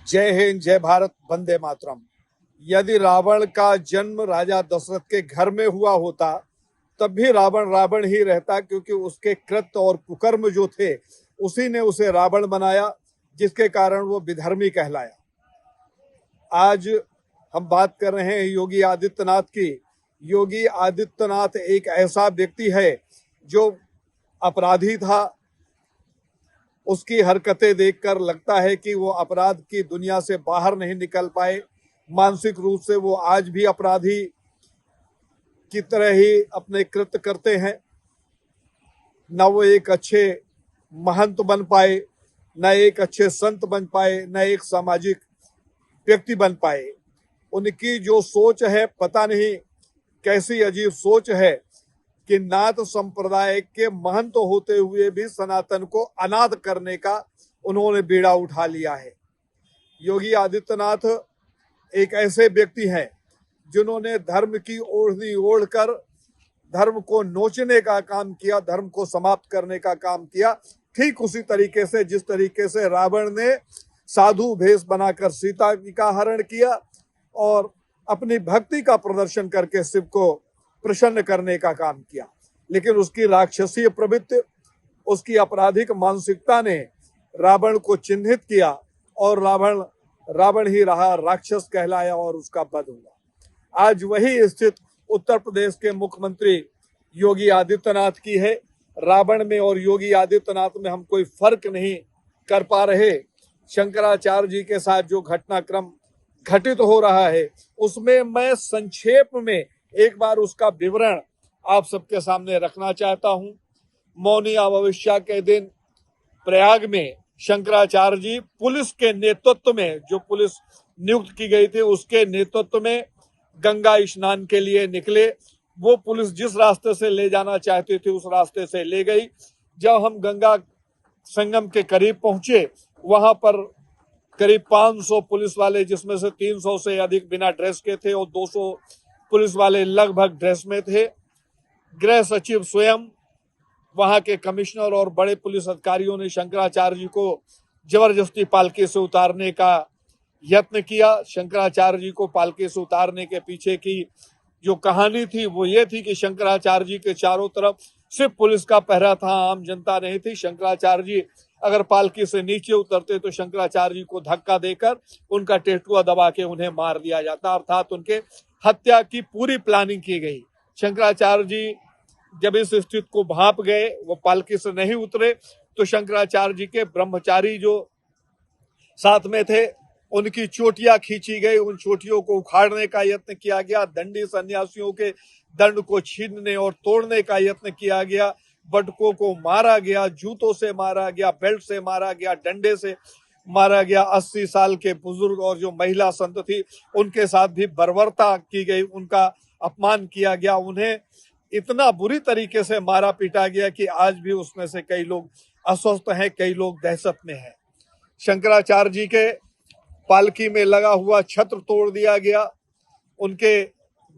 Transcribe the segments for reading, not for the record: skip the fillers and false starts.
जय हिंद, जय भारत, वंदे मातरम। यदि रावण का जन्म राजा दशरथ के घर में हुआ होता तब भी रावण रावण ही रहता, क्योंकि उसके कृत्य और कुकर्म जो थे उसी ने उसे रावण बनाया, जिसके कारण वो विधर्मी कहलाया। आज हम बात कर रहे हैं योगी आदित्यनाथ की। योगी आदित्यनाथ एक ऐसा व्यक्ति है जो अपराधी था। उसकी हरकतें देखकर लगता है कि वो अपराध की दुनिया से बाहर नहीं निकल पाए। मानसिक रूप से वो आज भी अपराधी की तरह ही अपने कृत्य करते हैं। न वो एक अच्छे महंत बन पाए, न एक अच्छे संत बन पाए, न एक सामाजिक व्यक्ति बन पाए। उनकी जो सोच है, पता नहीं कैसी अजीब सोच है कि नाथ संप्रदाय के महंत होते हुए भी सनातन को अनाथ करने का उन्होंने बीड़ा उठा लिया है। योगी आदित्यनाथ एक ऐसे व्यक्ति हैं जिन्होंने धर्म की ओढ़नी ओढ़कर धर्म को नोचने का काम किया, धर्म को समाप्त करने का काम किया। ठीक उसी तरीके से जिस तरीके से रावण ने साधु भेष बनाकर सीता जी का हरण किया और अपनी भक्ति का प्रदर्शन करके शिव को प्रसन्न करने का काम किया, लेकिन उसकी राक्षसीय प्रवृत्ति, उसकी आपराधिक मानसिकता ने रावण को चिन्हित किया और रावण रावण ही रहा, राक्षस कहलाया और उसका वध हुआ। आज वही स्थिति उत्तर प्रदेश के मुख्यमंत्री योगी आदित्यनाथ की है। रावण में और योगी आदित्यनाथ में हम कोई फर्क नहीं कर पा रहे। शंकराचार्य जी के साथ जो घटनाक्रम घटित हो रहा है उसमें मैं संक्षेप में एक बार उसका विवरण आप सबके सामने रखना चाहता हूं। मौनी अमावस्या के दिन प्रयाग में शंकराचार्य जी पुलिस के नेतृत्व में, जो पुलिस नियुक्त की गई थी उसके नेतृत्व में गंगा स्नान के लिए निकले। वो पुलिस जिस रास्ते से ले जाना चाहती थी उस रास्ते से ले गई। जब हम गंगा संगम के करीब पहुंचे, वहां पर करीब 500 पुलिस वाले, जिसमें से 300 से अधिक बिना ड्रेस के थे और 200 पुलिस वाले लगभग ड्रेस में थे। गृह सचिव स्वयं, वहां के कमिश्नर और बड़े पुलिस अधिकारियों ने शंकराचार्य जी को जबरदस्ती पालकी से उतारने का यत्न किया। शंकराचार्य जी को पालकी से उतारने के पीछे की जो कहानी थी वो ये थी कि शंकराचार्य जी के चारों तरफ सिर्फ पुलिस का पहरा था, आम जनता नहीं थी। शंकराचार्य जी अगर पालकी से नीचे उतरते तो शंकराचार्य जी को धक्का देकर उनका टेटुआ दबा के उन्हें मार दिया जाता, अर्थात उनके हत्या की पूरी प्लानिंग की गई। शंकराचार्य जी जब इस स्थिति को भांप गए, वो पालकी से नहीं उतरे, तो शंकराचार्य जी के ब्रह्मचारी जो साथ में थे उनकी चोटियां खींची गई, उन चोटियों को उखाड़ने का यत्न किया गया, दंडी सन्यासियों के दंड को छीनने और तोड़ने का यत्न किया गया, बटुकों को मारा गया, जूतों से मारा गया, बेल्ट से मारा गया, डंडे से मारा गया। 80 साल के बुजुर्ग और जो महिला संत थी उनके साथ भी बर्बरता की गई, उनका अपमान किया गया, उन्हें इतना बुरी तरीके से मारा पीटा गया कि आज भी उसमें से कई लोग अस्वस्थ हैं, कई लोग दहशत में हैं। शंकराचार्य जी के पालकी में लगा हुआ छत्र तोड़ दिया गया, उनके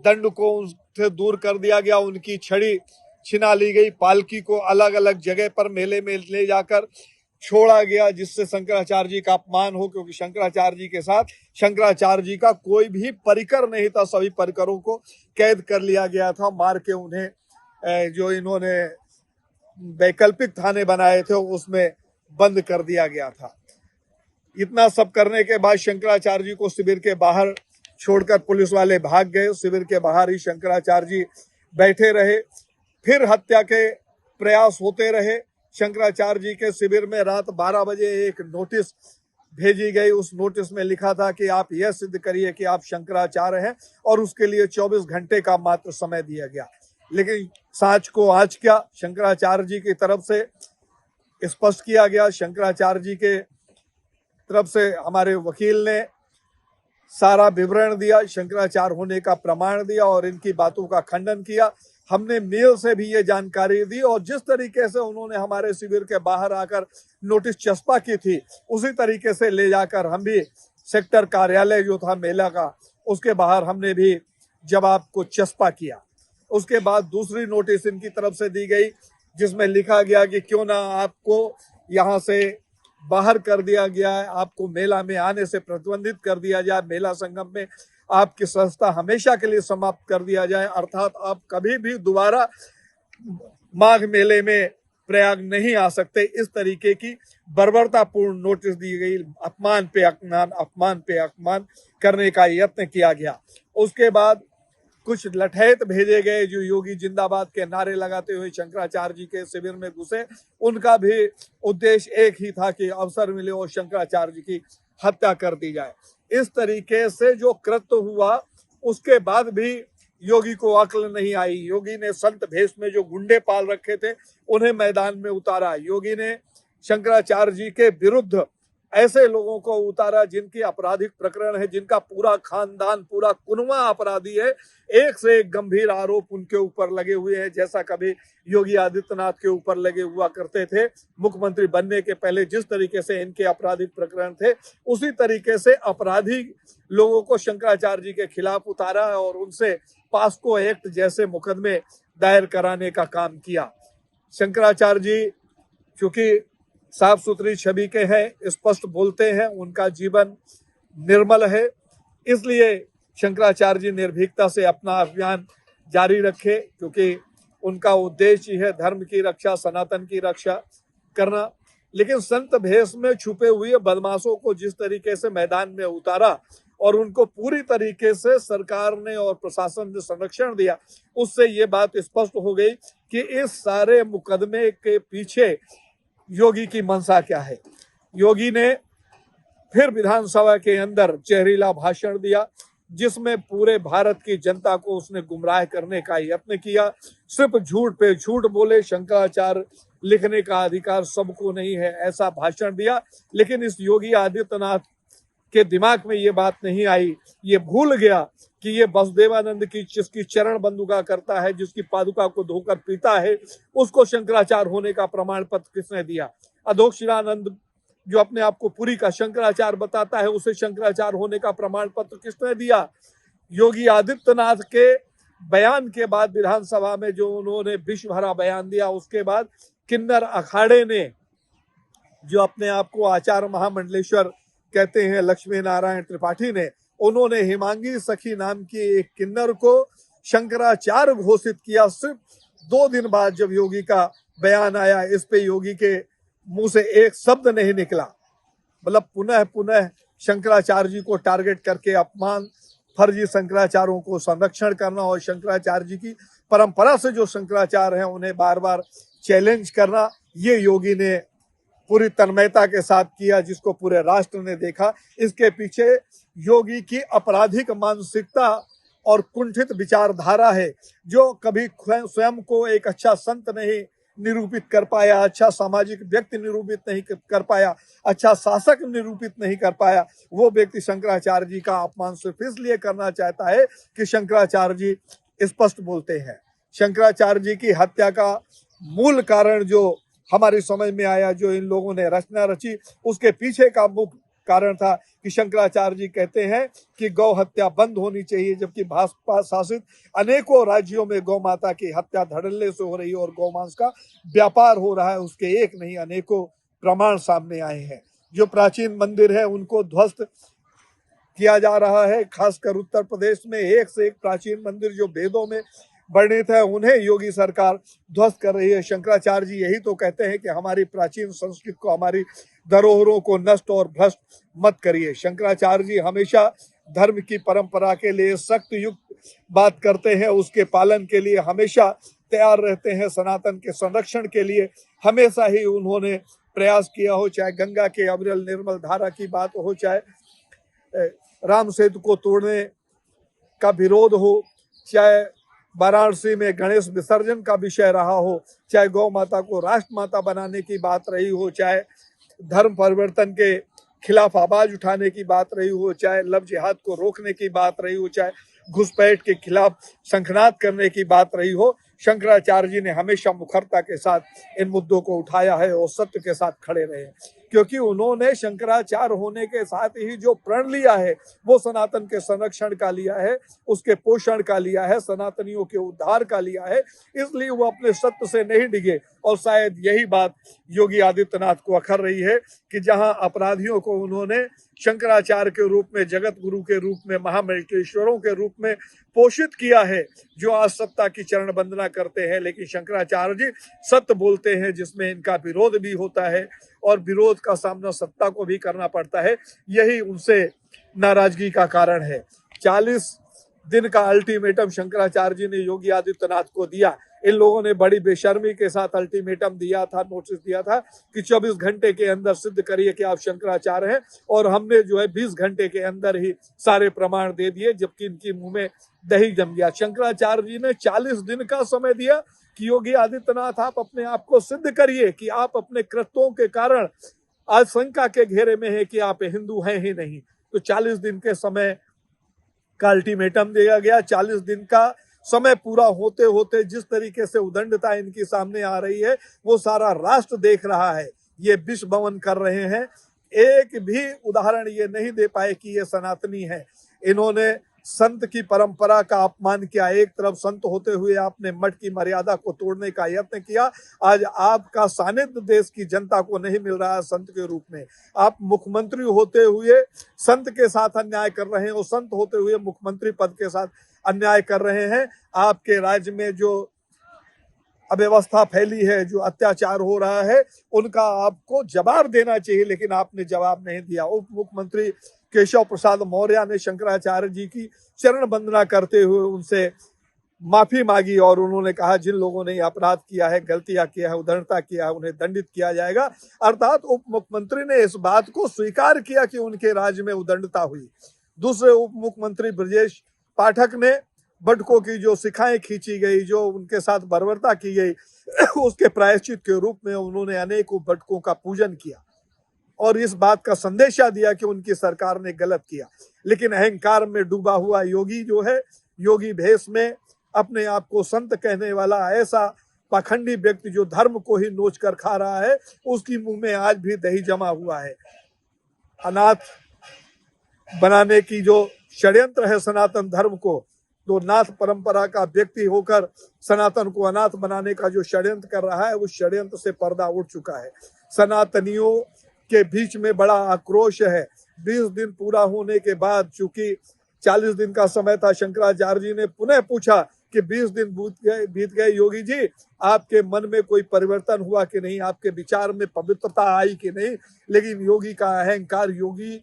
दंड को उनसे दूर कर दिया गया, उनकी छड़ी छिना ली गई, पालकी को अलग अलग जगह पर मेले में ले जाकर छोड़ा गया जिससे शंकराचार्य जी का अपमान हो, क्योंकि शंकराचार्य जी के साथ शंकराचार्य जी का कोई भी परिकर नहीं था। सभी परिकरों को कैद कर लिया गया था, मार के उन्हें जो इन्होंने वैकल्पिक थाने बनाए थे उसमें बंद कर दिया गया था। इतना सब करने के बाद शंकराचार्य जी को शिविर के बाहर छोड़कर पुलिस वाले भाग गए। शिविर के बाहर ही शंकराचार्य जी बैठे रहे। फिर हत्या के प्रयास होते रहे। शंकराचार्य जी के शिविर में रात 12 बजे एक नोटिस भेजी गई। उस नोटिस में लिखा था कि आप यह सिद्ध करिए कि आप शंकराचार्य हैं, और उसके लिए 24 घंटे का मात्र समय दिया गया। लेकिन सांच को आज क्या शंकराचार्य जी की तरफ से स्पष्ट किया गया। शंकराचार्य जी के तरफ से हमारे वकील ने सारा विवरण दिया, शंकराचार्य होने का प्रमाण दिया और इनकी बातों का खंडन किया। हमने मेल से भी ये जानकारी दी और जिस तरीके से उन्होंने हमारे शिविर के बाहर आकर नोटिस चस्पा की थी उसी तरीके से ले जाकर हम भी सेक्टर कार्यालय जो था मेला का उसके बाहर हमने भी जवाब को चस्पा किया। उसके बाद दूसरी नोटिस इनकी तरफ से दी गई जिसमें लिखा गया कि क्यों ना आपको यहाँ से बाहर कर दिया गया है, आपको मेला में आने से प्रतिबंधित कर दिया जाए, मेला संगम में आपकी संस्था हमेशा के लिए समाप्त कर दिया जाए, अर्थात आप कभी भी दोबारा माघ मेले में प्रयाग नहीं आ सकते। इस तरीके की बर्बरतापूर्ण नोटिस दी गई, अपमान पे अपमान करने का यत्न किया गया। उसके बाद कुछ लठैत भेजे गए जो योगी जिंदाबाद के नारे लगाते हुए शंकराचार्य जी के शिविर में घुसे। उनका भी उद्देश्य एक ही था कि अवसर मिले और शंकराचार्य जी की हत्या कर दी जाए। इस तरीके से जो कृत्य हुआ, उसके बाद भी योगी को अक्ल नहीं आई। योगी ने संत भेष में जो गुंडे पाल रखे थे उन्हें मैदान में उतारा। योगी ने शंकराचार्य जी के विरुद्ध ऐसे लोगों को उतारा जिनकी आपराधिक प्रकरण है, जिनका पूरा खानदान, पूरा कुनवा अपराधी है। एक से एक गंभीर आरोप उनके ऊपर लगे हुए हैं, जैसा कभी योगी आदित्यनाथ के ऊपर लगे हुआ करते थे। मुख्यमंत्री बनने के पहले जिस तरीके से इनके आपराधिक प्रकरण थे, उसी तरीके से अपराधी लोगों को शंकराचार्य जी के खिलाफ उतारा और उनसे पास्को एक्ट जैसे मुकदमे दायर कराने का काम किया। शंकराचार्य जी चूंकि साफ सुथरी छवि के हैं, स्पष्ट बोलते हैं, उनका जीवन निर्मल है, इसलिए शंकराचार्य जी निर्भीकता से अपना अभियान जारी रखे, क्योंकि उनका उद्देश्य है धर्म की रक्षा, सनातन की रक्षा करना। लेकिन संत भेष में छुपे हुए बदमाशों को जिस तरीके से मैदान में उतारा और उनको पूरी तरीके से सरकार ने और प्रशासन ने संरक्षण दिया, उससे ये बात स्पष्ट हो गई कि इस सारे मुकदमे के पीछे योगी की मंशा क्या है। योगी ने फिर विधानसभा के अंदर जहरीला भाषण दिया, जिसमें पूरे भारत की जनता को उसने गुमराह करने का यत्न किया। सिर्फ झूठ पे झूठ बोले, शंकराचार्य लिखने का अधिकार सबको नहीं है, ऐसा भाषण दिया। लेकिन इस योगी आदित्यनाथ के दिमाग में ये बात नहीं आई, ये भूल गया कि ये वसुदेवानंद की जिसकी चरण बंदुका करता है, जिसकी पादुका को धोकर पीता है, उसको शंकराचार्य होने का प्रमाण पत्र किसने दिया? अधोक्षरानंद जो अपने आप को पुरी का शंकराचार्य बताता है, उसे शंकराचार्य होने का प्रमाण पत्र किसने दिया? योगी आदित्यनाथ के बयान के बाद विधानसभा में जो उन्होंने विष भरा बयान दिया, उसके बाद किन्नर अखाड़े ने, जो अपने आप को आचार्य महामंडलेश्वर कहते हैं, लक्ष्मी नारायण त्रिपाठी ने, उन्होंने हिमांगी सखी नाम की एक किन्नर को शंकराचार्य घोषित किया। सिर्फ 2 दिन बाद जब योगी का बयान आया, इस पे योगी के मुंह से एक शब्द नहीं निकला। मतलब पुनः पुनः शंकराचार्य जी को टारगेट करके अपमान, फर्जी शंकराचार्यों को संरक्षण करना और शंकराचार्य जी की परंपरा से जो शंकराचार्य हैं उन्हें बार बार चैलेंज करना, ये योगी ने पूरी तन्मयता के साथ किया, जिसको पूरे राष्ट्र ने देखा। इसके पीछे योगी की आपराधिक मानसिकता और कुंठित विचारधारा है, जो कभी स्वयं को एक अच्छा संत नहीं निरूपित कर पाया, अच्छा सामाजिक व्यक्ति निरूपित नहीं कर पाया, अच्छा शासक निरूपित नहीं कर पाया। वो व्यक्ति शंकराचार्य जी का अपमान सिर्फ इसलिए करना चाहता है कि शंकराचार्य जी स्पष्ट बोलते हैं। शंकराचार्य जी की हत्या का मूल कारण जो हमारी समझ में आया, जो इन लोगों ने रचना रची, उसके पीछे का मुख्य कारण था कि शंकराचार्य जी कहते हैं कि गौ हत्या बंद होनी चाहिए, जबकि भाजपा शासित अनेकों राज्यों में गौ माता की हत्या धड़ल्ले से हो रही है और गौमांस का व्यापार हो रहा है। उसके एक नहीं अनेकों प्रमाण सामने आए हैं। जो प्राचीन मंदिर है उनको ध्वस्त किया जा रहा है, खासकर उत्तर प्रदेश में एक से एक प्राचीन मंदिर जो वेदों में वर्णित है, उन्हें योगी सरकार ध्वस्त कर रही है। शंकराचार्य जी यही तो कहते हैं कि हमारी प्राचीन संस्कृति को, हमारी धरोहरों को नष्ट और भ्रष्ट मत करिए। शंकराचार्य जी हमेशा धर्म की परंपरा के लिए सख्त युक्त बात करते हैं, उसके पालन के लिए हमेशा तैयार रहते हैं। सनातन के संरक्षण के लिए हमेशा ही उन्होंने प्रयास किया हो, चाहे गंगा के अविरल निर्मल धारा की बात हो, चाहे राम सेतु को तोड़ने का विरोध हो, चाहे वाराणसी में गणेश विसर्जन का विषय रहा हो, चाहे गौ माता को राष्ट्र माता बनाने की बात रही हो, चाहे धर्म परिवर्तन के खिलाफ आवाज उठाने की बात रही हो, चाहे लव जिहाद को रोकने की बात रही हो, चाहे घुसपैठ के खिलाफ शंखनाद करने की बात रही हो, शंकराचार्य जी ने हमेशा मुखरता के साथ इन मुद्दों को उठाया है और सत्य के साथ खड़े रहे, क्योंकि उन्होंने शंकराचार्य होने के साथ ही जो प्रण लिया है वो सनातन के संरक्षण का लिया है, उसके पोषण का लिया है, सनातनियों के उद्धार का लिया है। इसलिए वो अपने सत्य से नहीं डिगे। और शायद यही बात योगी आदित्यनाथ को अखर रही है कि जहां अपराधियों को उन्होंने शंकराचार्य के रूप में, जगत गुरु के रूप में, महामंडलेश्वरों के रूप में पोषित किया है, जो आज सत्ता की चरण वंदना करते हैं, लेकिन शंकराचार्य जी सत्य बोलते हैं जिसमें इनका विरोध भी होता है और विरोध का सामना सत्ता को भी करना पड़ता है। यही उनसे नाराजगी का कारण है। 40 दिन का अल्टीमेटम शंकराचार्य जी ने योगी आदित्यनाथ को दिया। इन लोगों ने बड़ी बेशर्मी के साथ अल्टीमेटम दिया था, नोटिस दिया था कि 24 घंटे के अंदर सिद्ध करिए कि आप शंकराचार्य हैं, और हमने जो है 20 घंटे के अंदर ही सारे प्रमाण दे दिए, जबकि इनकी मुंह में दही जम गया। शंकराचार्य जी ने 40 दिन का समय दिया कि योगी आदित्यनाथ आप अपने आप को सिद्ध करिए कि आप अपने कृत्यों के कारण आशंका के घेरे में है कि आप हिंदू हैं ही नहीं। तो 40 दिन के समय का अल्टीमेटम दिया गया। 40 दिन का समय पूरा होते होते जिस तरीके से उदंडता इनकी सामने आ रही है वो सारा राष्ट्र देख रहा है। ये विष भवन कर रहे हैं, एक भी उदाहरण ये नहीं दे पाए कि ये सनातनी है। इन्होंने संत की परंपरा का अपमान किया। एक तरफ संत होते हुए आपने मठ की मर्यादा को तोड़ने का यत्न किया। आज आपका सानिध्य देश की जनता को नहीं मिल रहा है संत के रूप में। आप मुख्यमंत्री होते हुए संत के साथ अन्याय कर रहे हैं और संत होते हुए मुख्यमंत्री पद के साथ अन्याय कर रहे हैं। आपके राज्य में जो अव्यवस्था फैली है, जो अत्याचार हो रहा है, उनका आपको जवाब देना चाहिए, लेकिन आपने जवाब नहीं दिया। उप मुख्यमंत्री केशव प्रसाद मौर्य ने शंकराचार्य जी की चरण वंदना करते हुए उनसे माफी मांगी और उन्होंने कहा जिन लोगों ने अपराध किया है, गलतियां किया है, उदारता किया है, उन्हें दंडित किया जाएगा। अर्थात उप मुख्यमंत्री ने इस बात को स्वीकार किया कि उनके राज्य में उदंडता हुई। दूसरे उप मुख्यमंत्री ब्रजेश पाठक ने बटकों की जो शिखाएं खींची गई, जो उनके साथ बर्बरता की गई, उसके प्रायश्चित के रूप में उन्होंने अनेकों बटकों का पूजन किया और इस बात का संदेशा दिया कि उनकी सरकार ने गलत किया। लेकिन अहंकार में डूबा हुआ योगी जो है, योगी भेष में अपने आप को संत कहने वाला ऐसा पाखंडी व्यक्ति जो धर्म को ही नोच कर खा रहा है, उसकी मुंह में आज भी दही जमा हुआ है। अनाथ बनाने की जो षड्यंत्र है सनातन धर्म को, तो नाथ परंपरा का व्यक्ति होकर सनातन को अनाथ बनाने का जो षड्यंत्र कर रहा है, उस षड्यंत्र से पर्दा उठ चुका है। सनातनियों के बीच में बड़ा आक्रोश है। 20 दिन पूरा होने के बाद, चूंकि 40 दिन का समय था, शंकराचार्य जी ने पुनः पूछा कि 20 दिन बीत गए योगी जी, आपके मन में कोई परिवर्तन हुआ कि नहीं, आपके विचार में पवित्रता आई कि नहीं। लेकिन योगी का अहंकार योगी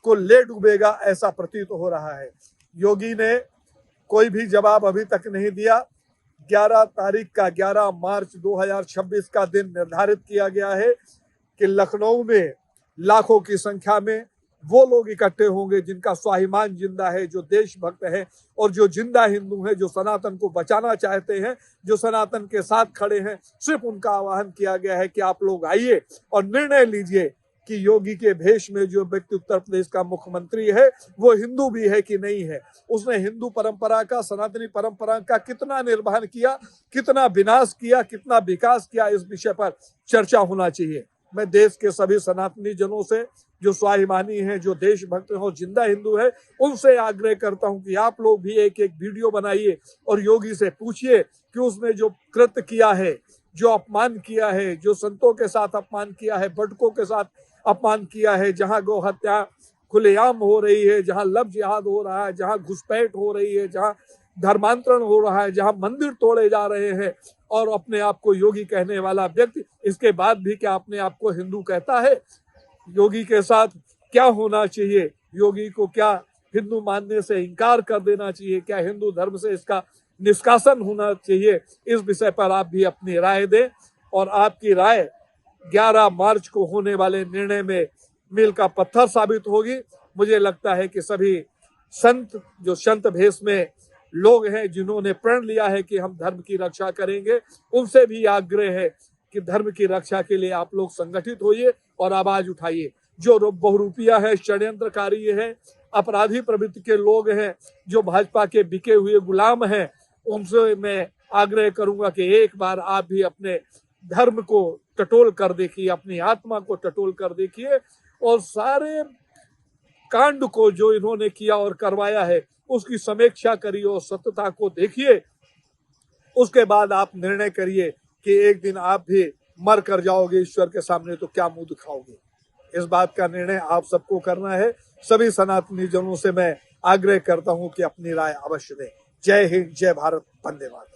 को ले डूबेगा ऐसा प्रतीत हो रहा है। योगी ने कोई भी जवाब अभी तक नहीं दिया। 11 मार्च 2026 का दिन निर्धारित किया गया है कि लखनऊ में लाखों की संख्या में वो लोग इकट्ठे होंगे जिनका स्वाभिमान जिंदा है, जो देशभक्त है और जो जिंदा हिंदू है, जो सनातन को बचाना चाहते हैं, जो सनातन के साथ खड़े हैं। सिर्फ उनका आह्वान किया गया है कि आप लोग आइए और निर्णय लीजिए कि योगी के भेष में जो व्यक्ति उत्तर प्रदेश का मुख्यमंत्री है वो हिंदू भी है कि नहीं है। उसने हिंदू परंपरा का, सनातनी परंपरा का कितना निर्वहन किया, कितना विनाश किया, कितना विकास किया, इस विषय पर चर्चा होना चाहिए। मैं देश के सभी सनातनी जनों से, जो स्वाभिमानी हैं, जो देशभक्त हैं और जिंदा हिंदू है, उनसे आग्रह करता हूं कि आप लोग भी एक एक वीडियो बनाइए और योगी से पूछिए कि उसने जो कृत्य किया है, जो अपमान किया है, जो संतों के साथ अपमान किया है, बटकों के साथ अपमान किया है, जहां गौ हत्या खुलेआम हो रही है, जहां लव जिहाद हो रहा है, जहां घुसपैठ हो रही है, जहां धर्मांतरण हो रहा है, जहां मंदिर तोड़े जा रहे हैं, और अपने आप को योगी कहने वाला व्यक्ति इसके बाद भी क्या अपने आप को हिंदू कहता है? योगी के साथ क्या होना चाहिए? योगी को क्या हिंदू मानने से इनकार कर देना चाहिए? क्या हिंदू धर्म से इसका निष्कासन होना चाहिए? इस विषय पर आप भी अपनी राय दें और आपकी राय 11 मार्च को होने वाले निर्णय में मील का पत्थर साबित होगी। मुझे लगता है कि सभी संत, जो संत भेष में लोग हैं, जिन्होंने प्रण लिया है कि हम धर्म की रक्षा करेंगे, उनसे भी आग्रह है कि धर्म की रक्षा के लिए आप लोग संगठित होइए और आवाज उठाइए। जो बहुरूपिया है, षड्यंत्रकारी है, अपराधी प्रवृत्ति के लोग हैं, जो भाजपा के बिके हुए गुलाम हैं, उनसे मैं आग्रह करूंगा कि एक बार आप भी अपने धर्म को टटोल कर देखिए, अपनी आत्मा को टटोल कर देखिए और सारे कांड को जो इन्होंने किया और करवाया है उसकी समीक्षा करिए और सत्यता को देखिए। उसके बाद आप निर्णय करिए कि एक दिन आप भी मर कर जाओगे ईश्वर के सामने तो क्या मुंह दिखाओगे। इस बात का निर्णय आप सबको करना है। सभी सनातनी जनों से मैं आग्रह करता हूं कि अपनी राय अवश्य दें। जय हिंद, जय भारत, वंदे मातरम।